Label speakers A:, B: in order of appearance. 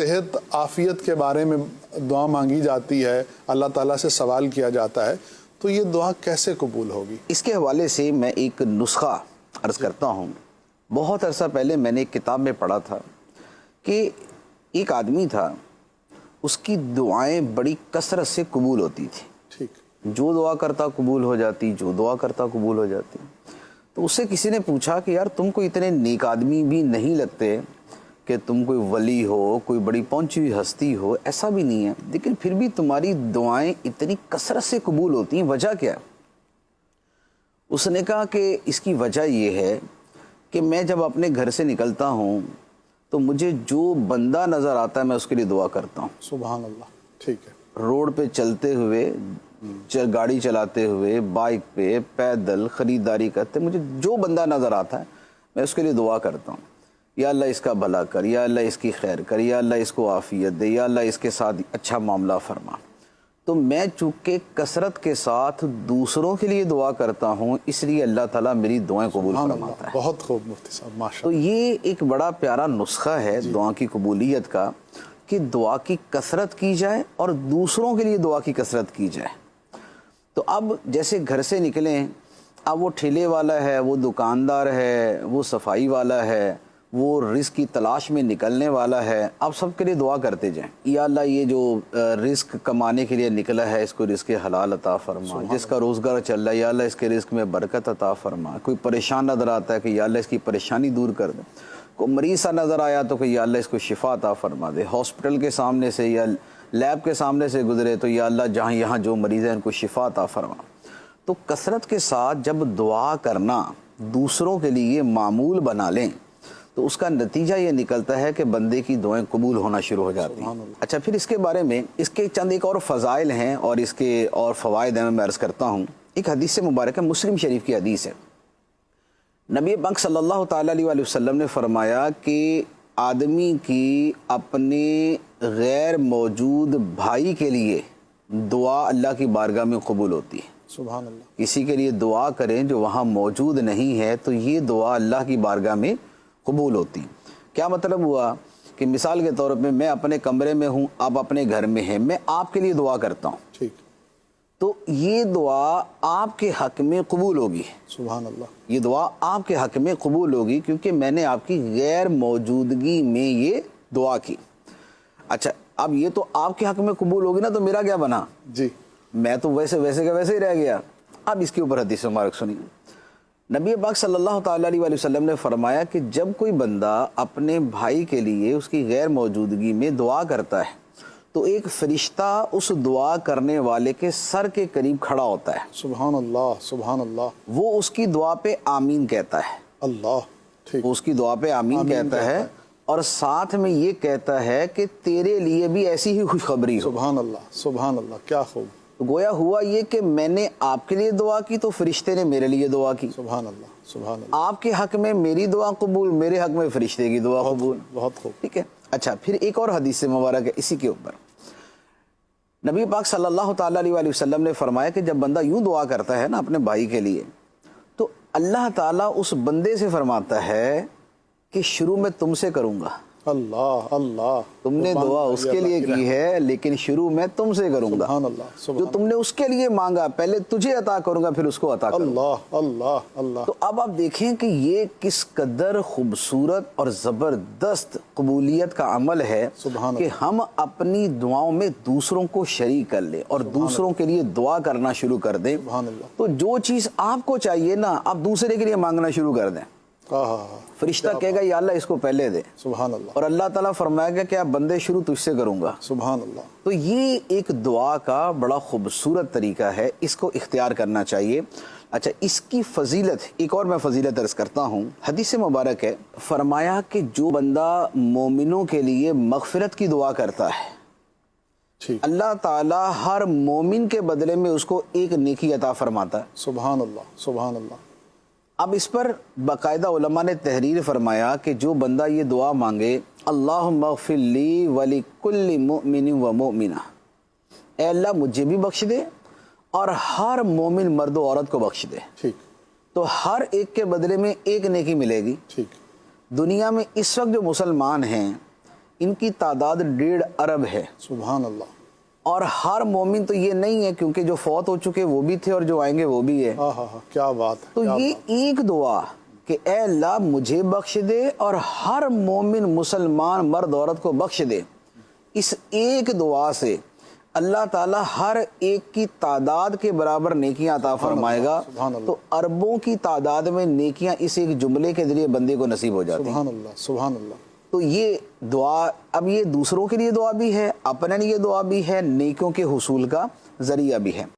A: صحت عافیت کے بارے میں دعا مانگی جاتی ہے، اللہ تعالیٰ سے سوال کیا جاتا ہے، تو یہ دعا کیسے قبول ہوگی؟
B: اس کے حوالے سے میں ایک نسخہ عرض کرتا ہوں۔ بہت عرصہ پہلے میں نے ایک کتاب میں پڑھا تھا کہ ایک آدمی تھا، اس کی دعائیں بڑی کثرت سے قبول ہوتی تھی۔
A: ٹھیک،
B: جو دعا کرتا قبول ہو جاتی، جو دعا کرتا قبول ہو جاتی۔ تو اس سے کسی نے پوچھا کہ یار تم کو اتنے نیک آدمی بھی نہیں لگتے کہ تم کوئی ولی ہو، کوئی بڑی پہنچی ہوئی ہستی ہو، ایسا بھی نہیں ہے، لیکن پھر بھی تمہاری دعائیں اتنی کثرت سے قبول ہوتی ہیں، وجہ کیا ہے؟ اس نے کہا کہ اس کی وجہ یہ ہے کہ میں جب اپنے گھر سے نکلتا ہوں تو مجھے جو بندہ نظر آتا ہے میں اس کے لیے دعا کرتا ہوں۔
A: سبحان اللہ، ٹھیک ہے۔
B: روڈ پہ چلتے ہوئے، گاڑی چلاتے ہوئے، بائک پہ، پیدل، خریداری کرتے، مجھے جو بندہ نظر آتا ہے میں اس کے لیے دعا کرتا ہوں، یا اللہ اس کا بھلا کر، یا اللہ اس کی خیر کر، یا اللہ اس کو عافیت دے، یا اللہ اس کے ساتھ اچھا معاملہ فرما۔ تو میں چونکہ کثرت کے ساتھ دوسروں کے لیے دعا کرتا ہوں، اس لیے اللہ تعالیٰ میری دعائیں قبول فرماتا ہے۔
A: بہت خوب مفتی صاحب، ماشاء
B: تو
A: اللہ۔
B: یہ ایک بڑا پیارا نسخہ ہے دعا کی قبولیت کا کہ دعا کی کثرت کی جائے اور دوسروں کے لیے دعا کی کثرت کی جائے۔ تو اب جیسے گھر سے نکلیں، اب وہ ٹھیلے والا ہے، وہ دکاندار ہے، وہ صفائی والا ہے، وہ رزق کی تلاش میں نکلنے والا ہے، اب سب کے لیے دعا کرتے جائیں، یا اللہ یہ جو رزق کمانے کے لیے نکلا ہے اس کو رزق حلال عطا فرما، جس کا روزگار چل رہا ہے یا اللہ اس کے رزق میں برکت عطا فرما، کوئی پریشان نظر آتا ہے کہ یا اللہ اس کی پریشانی دور کر دے، کوئی مریض سا نظر آیا تو کہ یا اللہ اس کو شفا عطا فرما دے، ہاسپٹل کے سامنے سے یا لیب کے سامنے سے گزرے تو یا اللہ جہاں یہاں جو مریض ہیں ان کو شفا عطا فرما۔ تو کثرت کے ساتھ جب دعا کرنا دوسروں کے لیے معمول بنا لیں تو اس کا نتیجہ یہ نکلتا ہے کہ بندے کی دعائیں قبول ہونا شروع ہو جاتی ہیں۔ اچھا، پھر اس کے بارے میں اس کے چند ایک اور فضائل ہیں اور اس کے اور فوائد ہیں، میں عرض کرتا ہوں۔ ایک حدیث مبارکہ مسلم شریف کی حدیث ہے، نبی پاک صلی اللہ تعالیٰ علیہ وآلہ وسلم نے فرمایا کہ آدمی کی اپنے غیر موجود بھائی کے لیے دعا اللہ کی بارگاہ میں قبول ہوتی ہے۔
A: سبحان اللہ۔
B: کسی کے لیے دعا کریں جو وہاں موجود نہیں ہے تو یہ دعا اللہ کی بارگاہ میں قبول ہوتی۔ کیا مطلب ہوا کہ مثال کے طور پہ میں اپنے کمرے میں ہوں، آپ اپنے گھر میں ہیں، میں آپ کے لیے دعا کرتا ہوں،
A: ٹھیک،
B: تو یہ دعا آپ کے حق میں قبول ہوگی۔
A: سبحان اللہ۔
B: یہ دعا آپ کے حق میں قبول ہوگی کیونکہ میں نے آپ کی غیر موجودگی میں یہ دعا کی۔ اچھا، اب یہ تو آپ کے حق میں قبول ہوگی نا، تو میرا کیا بنا؟
A: جی،
B: میں تو ویسے کا ویسے ہی رہ گیا۔ اب اس کے اوپر حدیث مبارک سنیے۔ نبی پاک صلی اللہ تعالیٰ علیہ وآلہ وسلم نے فرمایا کہ جب کوئی بندہ اپنے بھائی کے لیے اس کی غیر موجودگی میں دعا کرتا ہے تو ایک فرشتہ اس دعا کرنے والے کے سر کے قریب کھڑا ہوتا ہے،
A: سبحان اللہ، سبحان اللہ۔
B: وہ اس کی دعا پہ آمین کہتا ہے،
A: اللہ، ٹھیک،
B: وہ اس کی دعا پہ آمین کہتا ہے اور ساتھ میں یہ کہتا ہے کہ تیرے لیے بھی ایسی ہی خوشخبری ہو۔
A: سبحان اللہ، سبحان اللہ، کیا خوب۔
B: گویا ہوا یہ کہ میں نے آپ کے لیے دعا کی تو فرشتے نے میرے لیے دعا کی،
A: سبحان اللہ، سبحان اللہ،
B: آپ کے حق میں میری دعا قبول، میرے حق میں فرشتے کی دعا قبول۔
A: بہت خوب۔
B: ٹھیک ہے۔ اچھا، پھر ایک اور حدیث مبارک ہے اسی کے اوپر، نبی پاک صلی اللہ تعالیٰ علیہ وآلہ وسلم نے فرمایا کہ جب بندہ یوں دعا کرتا ہے نا اپنے بھائی کے لیے تو اللہ تعالیٰ اس بندے سے فرماتا ہے کہ شروع میں تم سے کروں گا،
A: اللہ، اللہ،
B: تم نے دعا اس کے لیے کی ہے لیکن شروع میں تم سے کروں گا،
A: سبحان اللہ،
B: جو
A: سبحان
B: تم نے اس کے لیے مانگا پہلے تجھے عطا کروں گا پھر اس کو عطا کروں گا۔
A: اللہ، اللہ، اللہ۔
B: تو اب آپ دیکھیں کہ یہ کس قدر خوبصورت اور زبردست قبولیت کا عمل ہے
A: سبحان
B: کہ ہم اپنی دعاؤں میں دوسروں کو شریک کر لیں اور دوسروں کے لیے دعا کرنا شروع کر دیں۔
A: سبحان اللہ۔
B: تو جو چیز آپ کو چاہیے نا آپ دوسرے کے لیے مانگنا شروع کر دیں، فرشتہ کہے گا یا اللہ اس کو پہلے دے،
A: سبحان اللہ،
B: اور اللہ تعالیٰ فرمائے گا کہ آپ بندے شروع تجھ سے کروں گا۔
A: سبحان اللہ۔
B: تو یہ ایک دعا کا بڑا خوبصورت طریقہ ہے، اس کو اختیار کرنا چاہیے۔ اچھا، اس کی فضیلت ایک اور میں فضیلت عرض کرتا ہوں، حدیث مبارک ہے، فرمایا کہ جو بندہ مومنوں کے لیے مغفرت کی دعا کرتا ہے
A: ٹھیک،
B: اللہ تعالیٰ ہر مومن کے بدلے میں اس کو ایک نیکی عطا فرماتا ہے۔
A: سبحان اللہ، سبحان اللہ۔
B: اب اس پر باقاعدہ علماء نے تحریر فرمایا کہ جو بندہ یہ دعا مانگے اللہم اغفر لی ولکل مؤمن و مؤمنہ، اے اللہ مجھے بھی بخش دے اور ہر مومن مرد و عورت کو بخش دے،
A: ٹھیک،
B: تو ہر ایک کے بدلے میں ایک نیکی ملے گی۔
A: ٹھیک،
B: دنیا میں اس وقت جو مسلمان ہیں ان کی تعداد 1.5 ارب ہے.
A: سبحان اللہ.
B: اور ہر مومن تو یہ نہیں ہے، کیونکہ جو فوت ہو چکے وہ بھی تھے اور جو آئیں گے وہ بھی ہے.
A: کیا بات ہے.
B: تو یہ ایک دعا کہ اے اللہ مجھے بخش دے اور ہر مومن مسلمان مرد عورت کو بخش دے، اس ایک دعا سے اللہ تعالیٰ ہر ایک کی تعداد کے برابر نیکیاں عطا فرمائے گا. تو اربوں کی تعداد میں نیکیاں اس ایک جملے کے ذریعے بندے کو نصیب ہو جاتی ہیں.
A: سبحان اللہ. سبحان اللہ.
B: تو یہ دعا، اب یہ دوسروں کے لیے دعا بھی ہے، اپنے لیے دعا بھی ہے، نیکیوں کے حصول کا ذریعہ بھی ہے.